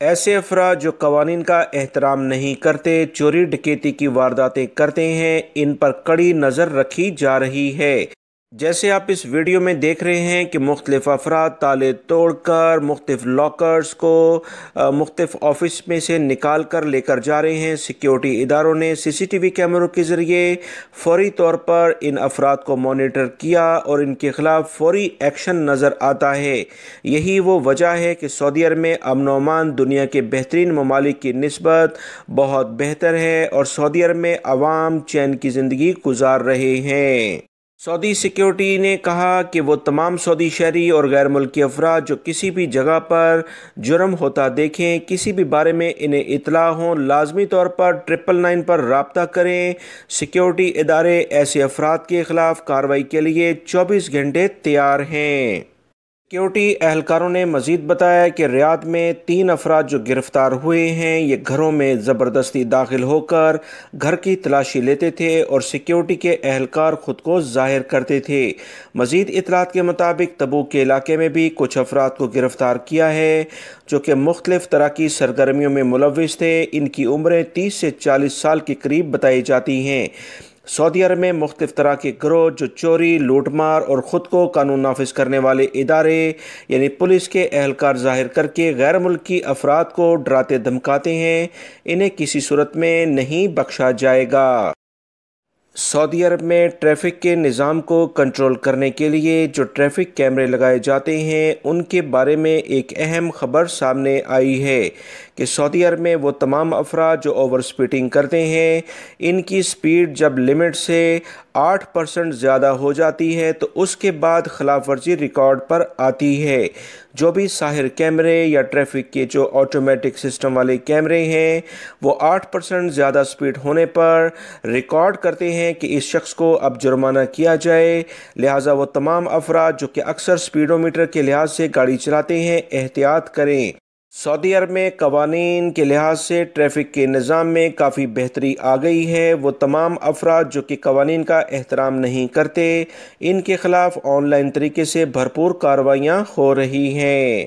ایسے افراد جو قوانین کا احترام نہیں کرتے، چوری ڈکیتی کی وارداتیں کرتے ہیں، ان پر کڑی نظر رکھی جا رہی ہے۔ جیسے آپ اس ویڈیو میں دیکھ رہے ہیں کہ مختلف افراد تالے توڑ کر مختلف لاکرز کو مختلف آفس میں سے نکال کر لے کر جا رہے ہیں۔ سیکیورٹی اداروں نے سی سی ٹی وی کیمروں کے ذریعے فوری طور پر ان افراد کو مانیٹر کیا اور ان کے خلاف فوری ایکشن نظر آتا ہے۔ یہی وہ وجہ ہے کہ سعودی عرب میں امن و امان دنیا کے بہترین ممالک کی نسبت بہت بہتر ہے اور سعودی عرب میں عوام چین کی زندگی گزار رہے ہیں۔ سعودی سیکیورٹی نے کہا کہ وہ تمام سعودی شہری اور غیر ملکی افراد جو کسی بھی جگہ پر جرم ہوتا دیکھیں، کسی بھی بارے میں انہیں اطلاع ہوں، لازمی طور پر 999 پر رابطہ کریں۔ سیکیورٹی ادارے ایسے افراد کے خلاف کارروائی کے لیے 24 گھنٹے تیار ہیں۔ سیکیورٹی اہلکاروں نے مزید بتایا کہ ریاض میں 3 افراد جو گرفتار ہوئے ہیں، یہ گھروں میں زبردستی داخل ہو کر گھر کی تلاشی لیتے تھے اور سیکیورٹی کے اہلکار خود کو ظاہر کرتے تھے۔ مزید اطلاعات کے مطابق تبوک کے علاقے میں بھی کچھ افراد کو گرفتار کیا ہے جو کہ مختلف طرح کی سرگرمیوں میں ملوث تھے۔ ان کی عمریں 30 سے 40 سال کے قریب بتائی جاتی ہیں۔ سعودی عرب میں مختلف طرح کے گروہ جو چوری، لوٹ مار اور خود کو قانون نافذ کرنے والے ادارے یعنی پولیس کے اہلکار ظاہر کر کے غیر ملکی افراد کو ڈراتے دھمکاتے ہیں، انہیں کسی صورت میں نہیں بخشا جائے گا۔ سعودی عرب میں ٹریفک کے نظام کو کنٹرول کرنے کے لیے جو ٹریفک کیمرے لگائے جاتے ہیں، ان کے بارے میں ایک اہم خبر سامنے آئی ہے کہ سعودی عرب میں وہ تمام افراد جو اوور سپیڈنگ کرتے ہیں، ان کی سپیڈ جب لمٹ سے 8% زیادہ ہو جاتی ہے تو اس کے بعد خلاف ورزی ریکارڈ پر آتی ہے۔ جو بھی ساحر کیمرے یا ٹریفک کے جو آٹومیٹک سسٹم والے کیمرے ہیں، وہ 8% زیادہ سپیڈ ہونے پر ریکارڈ کرتے ہیں کہ اس شخص کو اب جرمانہ کیا جائے، لہٰذا وہ تمام افراد جو کہ اکثر سپیڈو میٹر کے لحاظ سے گاڑی چلاتے ہیں، احتیاط کریں۔ سعودی عرب میں قوانین کے لحاظ سے ٹریفک کے نظام میں کافی بہتری آ گئی ہے۔ وہ تمام افراد جو کہ قوانین کا احترام نہیں کرتے، ان کے خلاف آن لائن طریقے سے بھرپور کارروائیاں ہو رہی ہیں۔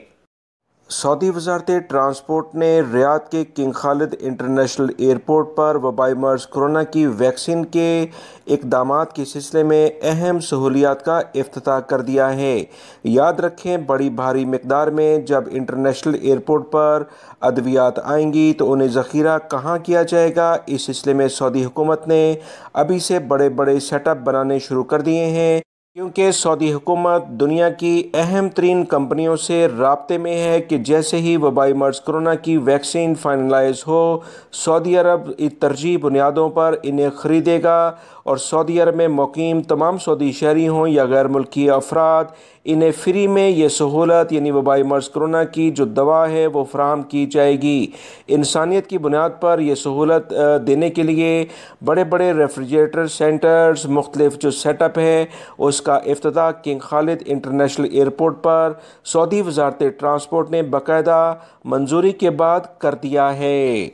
سعودی وزارت ٹرانسپورٹ نے ریاض کے کنگ خالد انٹرنیشنل ایئرپورٹ پر وبائی مرض کرونا کی ویکسین کے اقدامات کے سلسلے میں اہم سہولیات کا افتتاح کر دیا ہے۔ یاد رکھیں، بڑی بھاری مقدار میں جب انٹرنیشنل ایئرپورٹ پر ادویات آئیں گی تو انہیں ذخیرہ کہاں کیا جائے گا؟ اس سلسلے میں سعودی حکومت نے ابھی سے بڑے بڑے سیٹ اپ بنانے شروع کر دیے ہیں، کیونکہ سعودی حکومت دنیا کی اہم ترین کمپنیوں سے رابطے میں ہے کہ جیسے ہی وبائی مرض کرونا کی ویکسین فائنلائز ہو، سعودی عرب ترجیحی بنیادوں پر انہیں خریدے گا اور سعودی عرب میں مقیم تمام سعودی شہری ہوں یا غیر ملکی افراد، انہیں فری میں یہ سہولت یعنی وبائی مرض کرونا کی جو دوا ہے وہ فراہم کی جائے گی۔ انسانیت کی بنیاد پر یہ سہولت دینے کے لیے بڑے بڑے ریفریجریٹر سینٹرز، مختلف جو سیٹ اپ ہے، اس کا افتتاح کنگ خالد انٹرنیشنل ایئرپورٹ پر سعودی وزارت ٹرانسپورٹ نے باقاعدہ منظوری کے بعد کر دیا ہے۔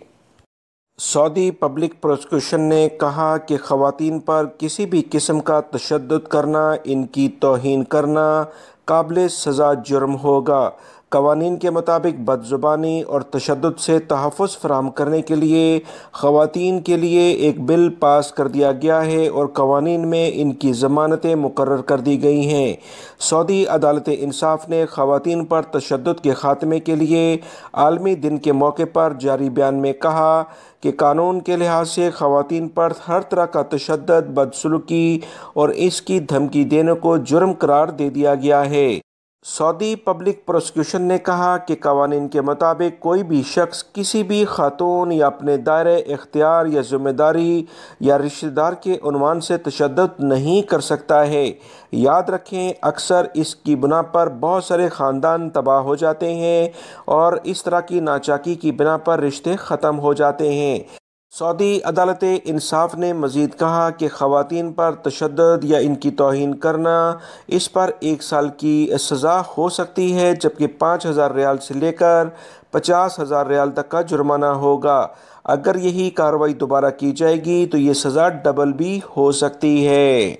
سعودی پبلک پروسیکیوشن نے کہا کہ خواتین پر کسی بھی قسم کا تشدد کرنا، ان کی توہین کرنا قابل سزا جرم ہوگا۔ قوانین کے مطابق بد زبانی اور تشدد سے تحفظ فراہم کرنے کے لیے خواتین کے لیے ایک بل پاس کر دیا گیا ہے اور قوانین میں ان کی ضمانتیں مقرر کر دی گئی ہیں۔ سعودی عدالت انصاف نے خواتین پر تشدد کے خاتمے کے لیے عالمی دن کے موقع پر جاری بیان میں کہا کہ قانون کے لحاظ سے خواتین پر ہر طرح کا تشدد، بدسلوکی اور اس کی دھمکی دینے کو جرم قرار دے دیا گیا ہے۔ سعودی پبلک پروسیکیوشن نے کہا کہ قوانین کے مطابق کوئی بھی شخص کسی بھی خاتون یا اپنے دائرہ اختیار یا ذمہ داری یا رشتہ دار کے عنوان سے تشدد نہیں کر سکتا ہے۔ یاد رکھیں، اکثر اس کی بنا پر بہت سارے خاندان تباہ ہو جاتے ہیں اور اس طرح کی ناچاکی کی بنا پر رشتے ختم ہو جاتے ہیں۔ سعودی عدالت انصاف نے مزید کہا کہ خواتین پر تشدد یا ان کی توہین کرنا، اس پر 1 سال کی سزا ہو سکتی ہے، جبکہ 5,000 ریال سے لے کر 50,000 ریال تک کا جرمانہ ہوگا۔ اگر یہی کارروائی دوبارہ کی جائے گی تو یہ سزا ڈبل بھی ہو سکتی ہے۔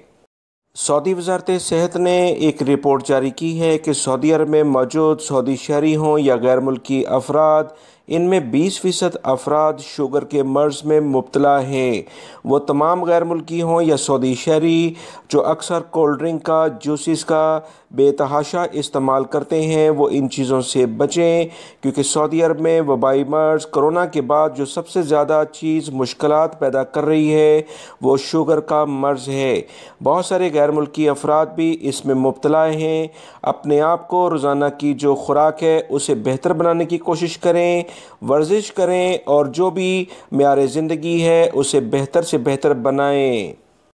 سعودی وزارت صحت نے ایک رپورٹ جاری کی ہے کہ سعودی عرب میں موجود سعودی شہری ہوں یا غیر ملکی افراد، ان میں 20% افراد شوگر کے مرض میں مبتلا ہیں۔ وہ تمام غیر ملکی ہوں یا سعودی شہری جو اکثر کولڈ ڈرنک کا، جوسز کا بے تحاشا استعمال کرتے ہیں، وہ ان چیزوں سے بچیں، کیونکہ سعودی عرب میں وبائی مرض کرونا کے بعد جو سب سے زیادہ چیز مشکلات پیدا کر رہی ہے وہ شوگر کا مرض ہے۔ بہت سارے غیر ملکی افراد بھی اس میں مبتلا ہیں۔ اپنے آپ کو روزانہ کی جو خوراک ہے اسے بہتر بنانے کی کوشش کریں، ورزش کریں اور جو بھی معیار زندگی ہے اسے بہتر سے بہتر بنائیں۔